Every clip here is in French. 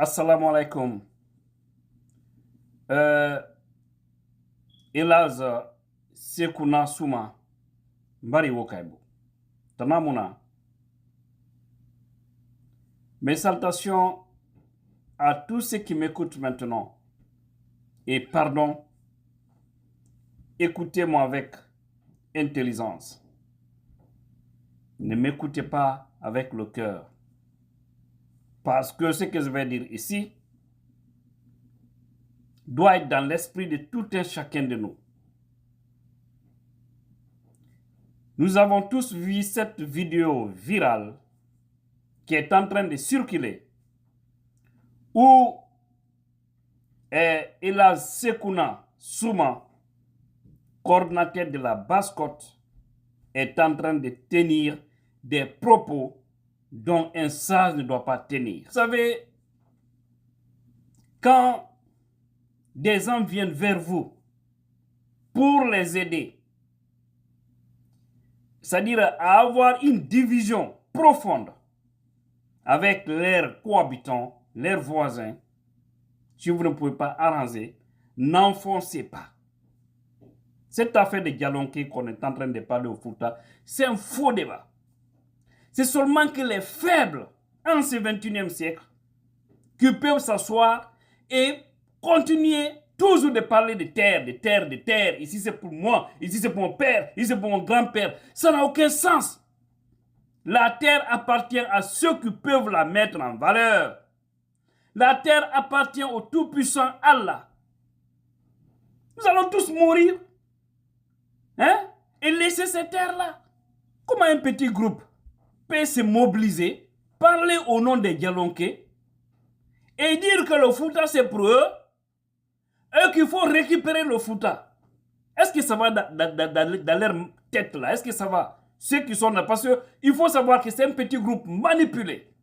Assalamu alaikum. Elaz Sekuna Souma Mbari Wokaibo. Tanamuna. Mes salutations à tous ceux qui m'écoutent maintenant. Et pardon, écoutez-moi avec intelligence. Ne m'écoutez pas avec le cœur. Parce que ce que je vais dire ici doit être dans l'esprit de tout un chacun de nous. Nous avons tous vu cette vidéo virale qui est en train de circuler où Elaz Sekuna Souma, coordinateur de la Basse-Côte, est en train de tenir des propos dont un sage ne doit pas tenir. Vous savez, quand des gens viennent vers vous pour les aider, c'est-à-dire à avoir une division profonde avec leurs cohabitants, leurs voisins, si vous ne pouvez pas arranger, n'enfoncez pas. Cette affaire de Dialonké qu'on est en train de parler au Fouta, c'est un faux débat. C'est seulement que les faibles, en ce 21e siècle, qui peuvent s'asseoir et continuer toujours de parler de terre, de terre, de terre. Ici c'est pour moi, ici c'est pour mon père, ici c'est pour mon grand-père. Ça n'a aucun sens. La terre appartient à ceux qui peuvent la mettre en valeur. La terre appartient au tout-puissant Allah. Nous allons tous mourir. Hein? Et laisser cette terre-là. Comment un petit groupe peut se mobiliser, parler au nom des Dialonké et dire que le Fouta c'est pour eux et qu'il faut récupérer le Fouta? Est-ce que ça va dans leur tête là? Est-ce que ça va? Ceux qui sont là, parce qu'il faut savoir que c'est un petit groupe manipulé.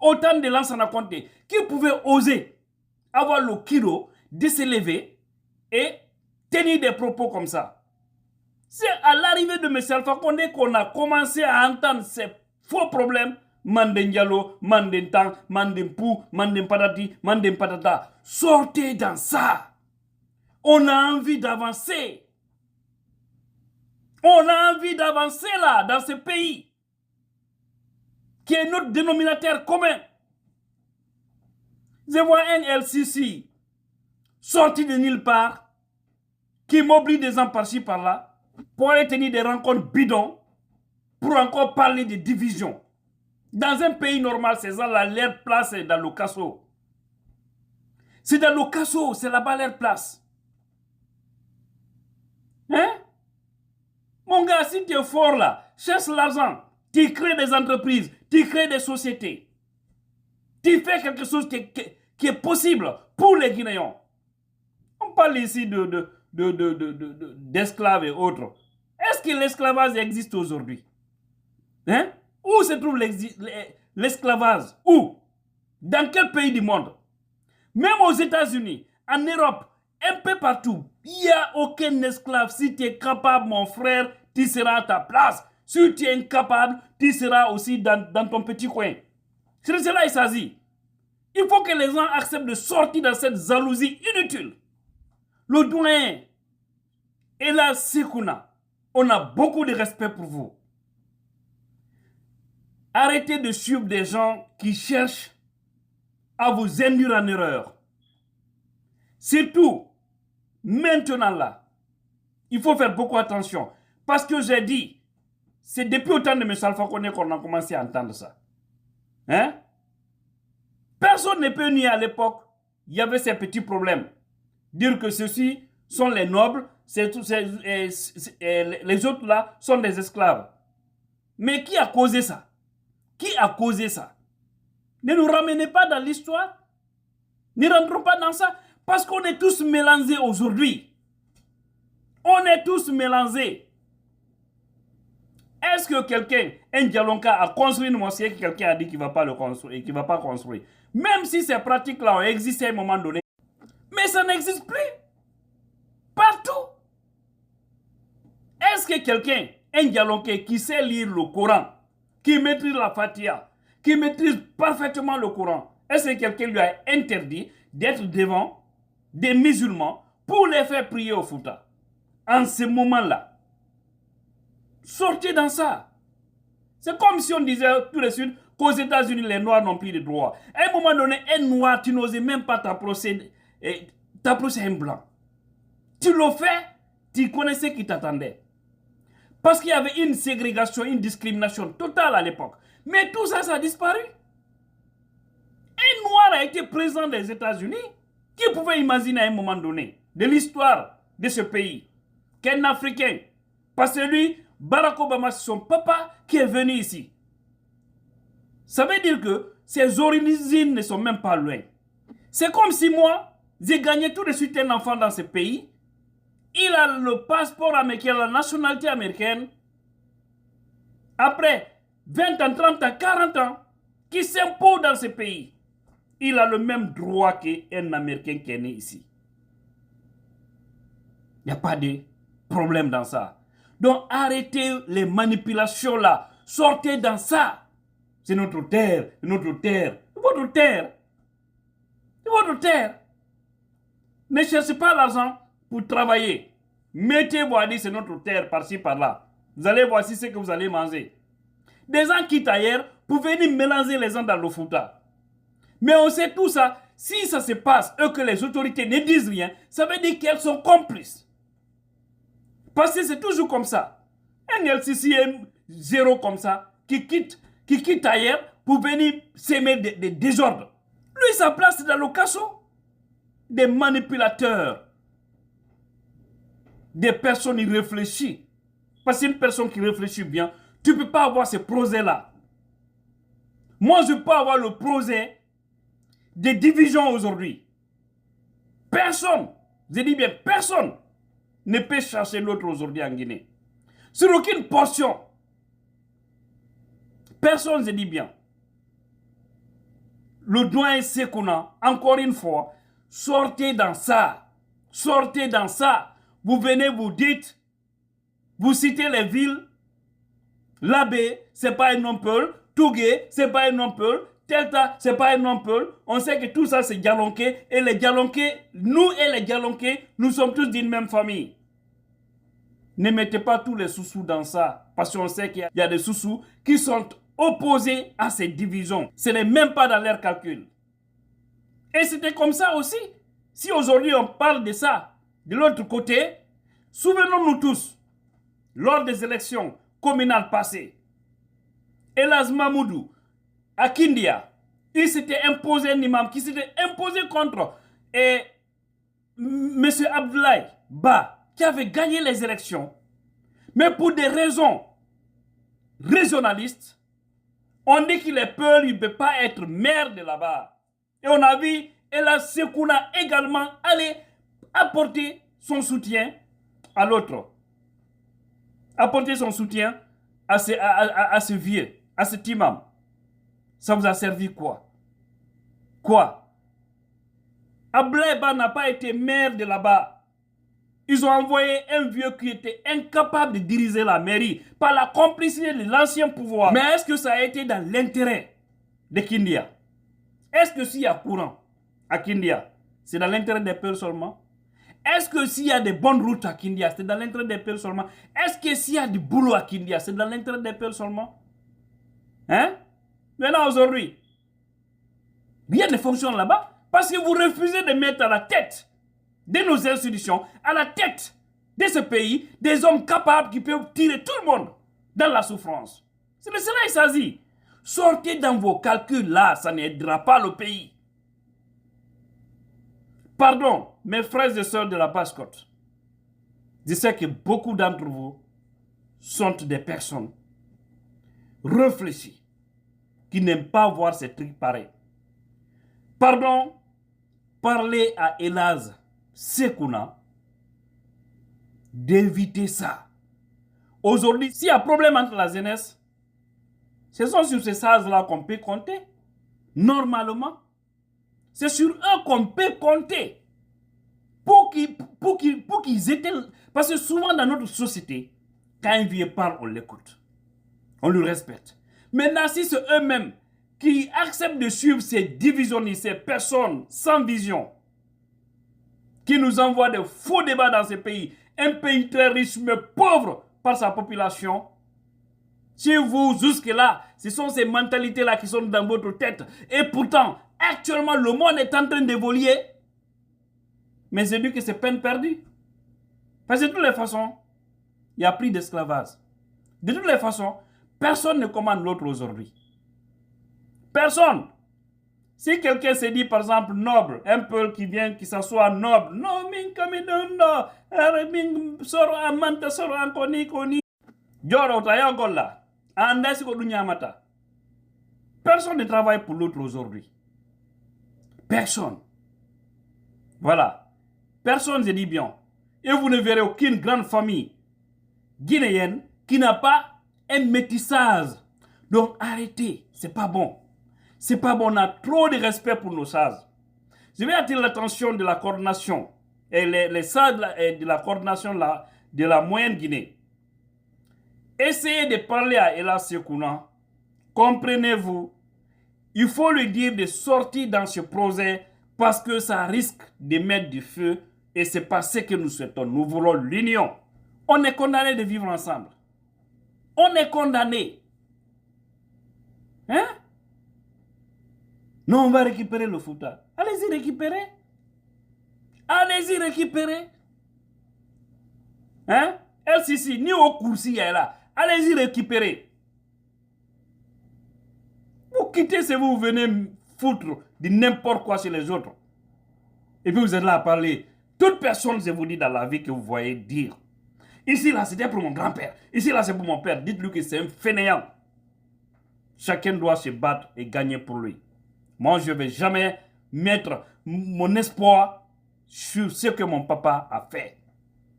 Autant de Lansana Conté qui pouvaient oser avoir le kilo de se lever et tenir des propos comme ça. C'est à l'arrivée de M. Alpha Condé qu'on a commencé à entendre ces faux problèmes. Manden Diallo, Manden Tang, Manden Pou, Manden Patati, Manden Patata. Sortez dans ça. On a envie d'avancer. On a envie d'avancer là, dans ce pays, qui est notre dénominateur commun. Je vois un LCC sorti de nulle part, qui mobilise des gens par-ci par-là, pour aller tenir des rencontres bidons, pour encore parler de division. Dans un pays normal, c'est ça, leur place est dans le casso. C'est dans le casso, c'est là-bas leur place. Hein? Mon gars, si tu es fort là, cherche l'argent, tu crées des entreprises, tu crées des sociétés. Tu fais quelque chose qui est possible pour les Guinéens. On parle ici d'esclaves et autres. Est-ce que l'esclavage existe aujourd'hui? Hein? Où se trouve l'esclavage? Où? Dans quel pays du monde? Même aux États-Unis, en Europe, un peu partout, il n'y a aucun esclave. Si tu es capable, mon frère, tu seras à ta place. Si tu es incapable, tu seras aussi dans ton petit coin. C'est de cela il s'agit. Il faut que les gens acceptent de sortir de cette jalousie inutile. Le doyen Elaz Sekuna, on a beaucoup de respect pour vous. Arrêtez de suivre des gens qui cherchent à vous induire en erreur. Surtout, maintenant là, il faut faire beaucoup attention. Parce que j'ai dit, c'est depuis autant de M. Alpha Condé qu'on a commencé à entendre ça. Hein? Personne ne peut nier à l'époque, il y avait ces petits problèmes. Dire que ceux-ci sont les nobles, les autres là sont des esclaves. Mais qui a causé ça? Qui a causé ça? Ne nous ramenez pas dans l'histoire. Ne rentrons pas dans ça. Parce qu'on est tous mélangés aujourd'hui. On est tous mélangés. Est-ce que quelqu'un, un Dialonka, a construit une mosquée et quelqu'un a dit qu'il ne va pas le construire et qu'il ne va pas construire? Même si ces pratiques-là ont existé à un moment donné, mais ça n'existe plus. Partout. Est-ce que quelqu'un, un Dialonka qui sait lire le Coran, qui maîtrise la Fatiha, qui maîtrise parfaitement le Coran, Est-ce que quelqu'un lui a interdit d'être devant des musulmans pour les faire prier au Fouta? En ce moment-là, sortez dans ça. C'est comme si on disait tout de suite qu'aux États-Unis, les Noirs n'ont plus de droits. À un moment donné, un Noir, tu n'osais même pas t'approcher un Blanc. Tu le fais, tu connaissais qui t'attendait. Parce qu'il y avait une ségrégation, une discrimination totale à l'époque. Mais tout ça, ça a disparu. Un Noir a été président des États-Unis. Qui pouvait imaginer à un moment donné de l'histoire de ce pays qu'un Africain, parce que lui, Barack Obama, c'est son papa qui est venu ici. Ça veut dire que ses origines ne sont même pas loin. C'est comme si moi, j'ai gagné tout de suite un enfant dans ce pays. Il a le passeport américain, la nationalité américaine. Après 20 ans, 30 ans, 40 ans, qui s'impose dans ce pays. Il a le même droit qu'un Américain qui est né ici. Il n'y a pas de problème dans ça. Donc arrêtez les manipulations là. Sortez dans ça. C'est notre terre, notre terre. Votre terre. Votre terre. Ne cherchez pas l'argent pour travailler. Mettez-vous à dire c'est notre terre par-ci par-là. Vous allez voir si c'est que vous allez manger. Des gens quittent ailleurs pour venir mélanger les gens dans le Fouta. Mais on sait tout ça. Si ça se passe et que les autorités ne disent rien, ça veut dire qu'elles sont complices. Parce que c'est toujours comme ça. Un LCCM zéro comme ça, qui quitte ailleurs pour venir s'aimer des désordres. Lui, sa place c'est dans le cachot. Des manipulateurs. Des personnes irréfléchies. Parce qu'une personne qui réfléchit bien, tu ne peux pas avoir ces projets-là. Moi, je peux avoir le projet des divisions aujourd'hui. Personne, je dis bien personne, ne peut chercher l'autre aujourd'hui en Guinée. Sur aucune portion. Personne, je dis bien. Le doyen Sekouna, encore une fois, sortez dans ça. Sortez dans ça. Vous venez, vous dites, vous citez les villes. Labé, c'est pas un non-peul. Tougué, c'est pas un non-peul. Telta, c'est pas un non-peul. On sait que tout ça, c'est Dialonké. Et les Dialonké, nous et les Dialonké, nous sommes tous d'une même famille. Ne mettez pas tous les sous-sous dans ça. Parce qu'on sait qu'il y a des sous-sous qui sont opposés à ces divisions. Ce n'est même pas dans leur calcul. Et c'était comme ça aussi. Si aujourd'hui on parle de ça, de l'autre côté, souvenons-nous tous, lors des élections communales passées, Elaz Mamoudou, à Kindia, il s'était imposé un imam qui s'était imposé contre M. Abdoulaye Ba, qui avait gagné les élections. Mais pour des raisons régionalistes, on dit qu'il est peur, il ne peut pas être maire de là-bas. Et on a vu Elaz Sekouna également aller apporter son soutien à l'autre. Apporter son soutien à ce vieux, à cet imam. Ça vous a servi quoi? Quoi? Abdoulaye Ba n'a pas été maire de là-bas. Ils ont envoyé un vieux qui était incapable de diriger la mairie par la complicité de l'ancien pouvoir. Mais est-ce que ça a été dans l'intérêt de Kindia? Est-ce que s'il y a courant à Kindia, c'est dans l'intérêt des peuples seulement? Est-ce que s'il y a des bonnes routes à Kindia, c'est dans l'intérêt des peuples seulement? Est-ce que s'il y a du boulot à Kindia, c'est dans l'intérêt des peuples seulement? Hein? Maintenant, aujourd'hui, rien ne fonctionne là-bas parce que vous refusez de mettre à la tête de nos institutions, à la tête de ce pays, des hommes capables qui peuvent tirer tout le monde dans la souffrance. C'est de cela qu'il s'agit. Sortez dans vos calculs là, ça n'aidera pas le pays. Pardon, mes frères et sœurs de la Basse-Côte. Je sais que beaucoup d'entre vous sont des personnes réfléchies, qui n'aiment pas voir ces trucs pareils. Pardon, parlez à Elaz Sekouna d'éviter ça. Aujourd'hui, s'il y a problème entre la jeunesse, ce sont sur ces sages-là qu'on peut compter. Normalement, c'est sur eux qu'on peut compter. Pour qu'ils étaient... Parce que souvent dans notre société, quand un vieux parle, on l'écoute. On le respecte. Maintenant, si c'est eux-mêmes qui acceptent de suivre ces divisionnistes, ces personnes sans vision, qui nous envoient de faux débats dans ce pays, un pays très riche mais pauvre par sa population. Chez vous, jusque-là, ce sont ces mentalités-là qui sont dans votre tête. Et pourtant, actuellement, le monde est en train d'évoluer. Mais c'est dit que c'est peine perdue. Parce que de toutes les façons, il n'y a plus d'esclavage. De toutes les façons, personne ne commande l'autre aujourd'hui. Personne. Si quelqu'un se dit, par exemple, noble, un peuple qui vient, qui s'assoit noble, non, personne ne travaille pour l'autre aujourd'hui. Personne. Voilà. Personne ne dit bien. Et vous ne verrez aucune grande famille guinéenne qui n'a pas un métissage. Donc arrêtez, c'est pas bon. C'est pas bon, on a trop de respect pour nos sages. Je vais attirer l'attention de la coordination et les sages de la coordination de la moyenne Guinée. Essayez de parler à Ella Sekouna. Comprenez-vous, il faut lui dire de sortir dans ce projet parce que ça risque de mettre du feu et c'est pas ce que nous souhaitons. Nous voulons l'union. On est condamné de vivre ensemble. On est condamné. Hein? Non, on va récupérer le Fouta. Allez-y récupérer. Allez-y récupérer. Hein? LCC, ni au Koursi, là. Allez-y récupérer. Vous quittez ce vous venez foutre de n'importe quoi chez les autres. Et puis vous êtes là à parler. Toute personne, je vous dis dans la vie que vous voyez dire. Ici, là, c'était pour mon grand-père. Ici, là, c'est pour mon père. Dites-lui que c'est un fainéant. Chacun doit se battre et gagner pour lui. Moi, je ne vais jamais mettre mon espoir sur ce que mon papa a fait.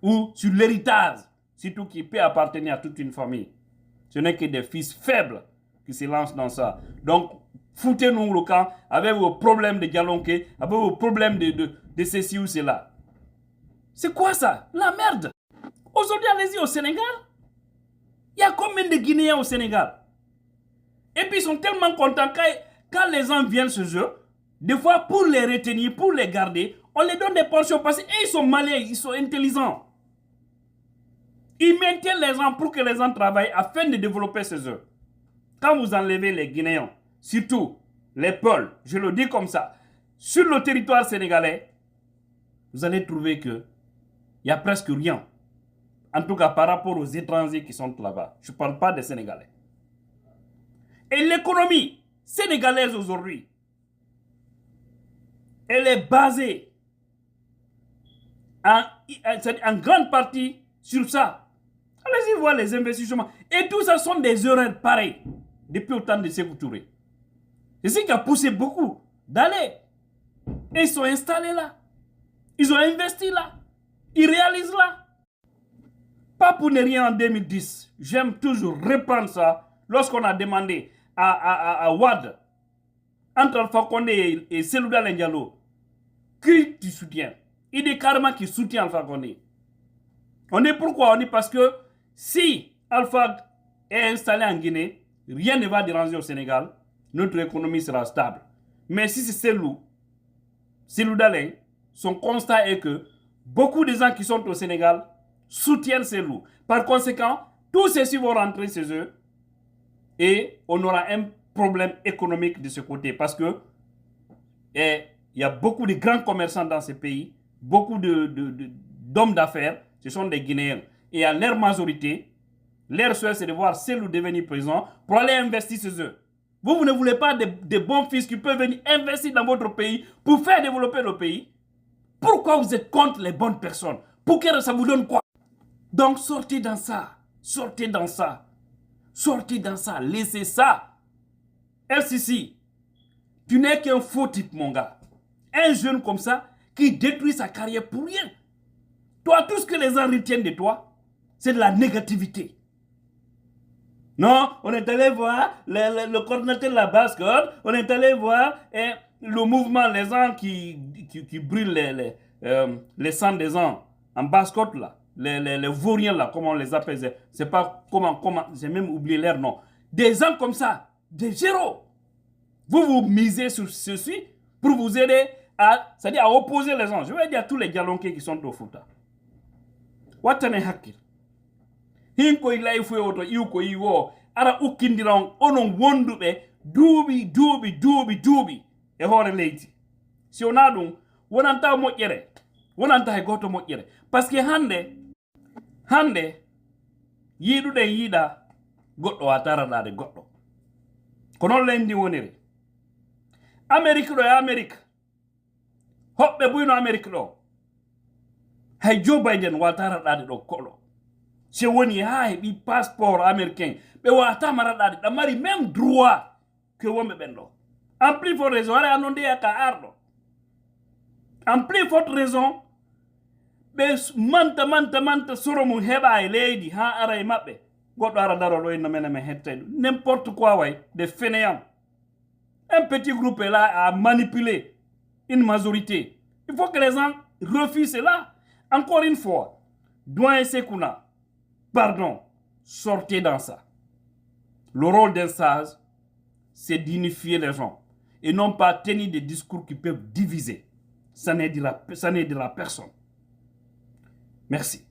Ou sur l'héritage, surtout qui peut appartenir à toute une famille. Ce n'est que des fils faibles qui se lancent dans ça. Donc, foutez-nous le camp avec vos problèmes de Dialonké, avec vos problèmes de ceci ou cela. C'est quoi ça? La merde! Aujourd'hui, allez-y au Sénégal. Il y a combien de Guinéens au Sénégal? Et puis, ils sont tellement contents quand les gens viennent chez eux, des fois, pour les retenir, pour les garder, on les donne des pensions parce qu'ils sont malins, ils sont intelligents. Ils maintiennent les gens pour que les gens travaillent afin de développer chez eux. Quand vous enlevez les Guinéens, surtout les Peuls, je le dis comme ça, sur le territoire sénégalais, vous allez trouver qu'il n'y a presque rien. En tout cas, par rapport aux étrangers qui sont là-bas. Je ne parle pas des Sénégalais. Et l'économie sénégalaise aujourd'hui, elle est basée en grande partie sur ça. Allez-y voir les investissements. Et tout ça sont des erreurs pareilles depuis autant de Sékou Touré. C'est ce qui a poussé beaucoup d'aller. Et ils sont installés là. Ils ont investi là. Ils réalisent là. Pas pour ne rien en 2010. J'aime toujours reprendre ça. Lorsqu'on a demandé à Wad, entre Alpha Condé et Selouda Diallo, qui tu soutiens? Il dit carrément qu'il soutient Alpha Condé. On dit pourquoi? On dit parce que si Alpha est installé en Guinée, rien ne va déranger au Sénégal, notre économie sera stable. Mais si c'est Selouda, son constat est que beaucoup de gens qui sont au Sénégal soutiennent Selou. Par conséquent, tous ceux-ci vont rentrer chez eux et on aura un problème économique de ce côté parce que il y a beaucoup de grands commerçants dans ce pays, beaucoup d'hommes d'affaires, ce sont des Guinéens. Et à leur majorité, leur souhait c'est de voir Selou devenir président pour aller investir chez eux. Vous ne voulez pas de bons fils qui peuvent venir investir dans votre pays pour faire développer le pays. Pourquoi vous êtes contre les bonnes personnes? Pour que ça vous donne quoi? Donc sortez dans ça. Sortez dans ça. Sortez dans ça. Laissez ça. LCC, tu n'es qu'un faux type, mon gars. Un jeune comme ça qui détruit sa carrière pour rien. Toi, tout ce que les gens retiennent de toi, c'est de la négativité. Non, on est allé voir le coordinateur de la basse-corde, on est allé voir le mouvement, les gens qui brûlent les sangs des gens en basse-corde là, les vauriens là, comment on les appelle, c'est pas comment, j'ai même oublié leur nom. Des gens comme ça, des géros. Vous vous misez sur ceci pour vous aider c'est-à-dire à opposer les gens. Je vais dire à tous les dialonqués qui sont au Fouta. Watane hakil. Hinko ilay fuyoto iuko iwo ara ukindiran onon wondube duubi. E hore leyti. Si on a dum wonanta moƴƴere. Wonanta e goto moƴƴere. Parce que hande yiɗuɗen yiɗa goɗɗo a taraɗade goɗɗo. Ko non lendi woniri. Amérique ɗo e Amérique. Hoɓɓe buyno Amérique ɗo. Hay Joe Biden watara ɗade ɗo koɗo. Si woni ha heɓi passeport américain. Ɓe wata maraɗade ɗa mari même droit que wonɓe ɓen ɗo. En plus forte raison, ara anonde ka arɗo. En plus forte raison, ɓe manta soro mum heɓa e leydi ha ara e maɓɓe. Goɗɗo ara daro ɗo inno menen men hetta ɗum. N'importe quoi way, des fainéants. Un petit groupe est là à manipuler une majorité. Il faut que les gens refusent cela. Encore une fois, Doyen Sekouna, pardon, sortez dans ça. Le rôle d'un sage, c'est d'unifier les gens et non pas tenir des discours qui peuvent diviser. Ça n'aidera personne. Merci.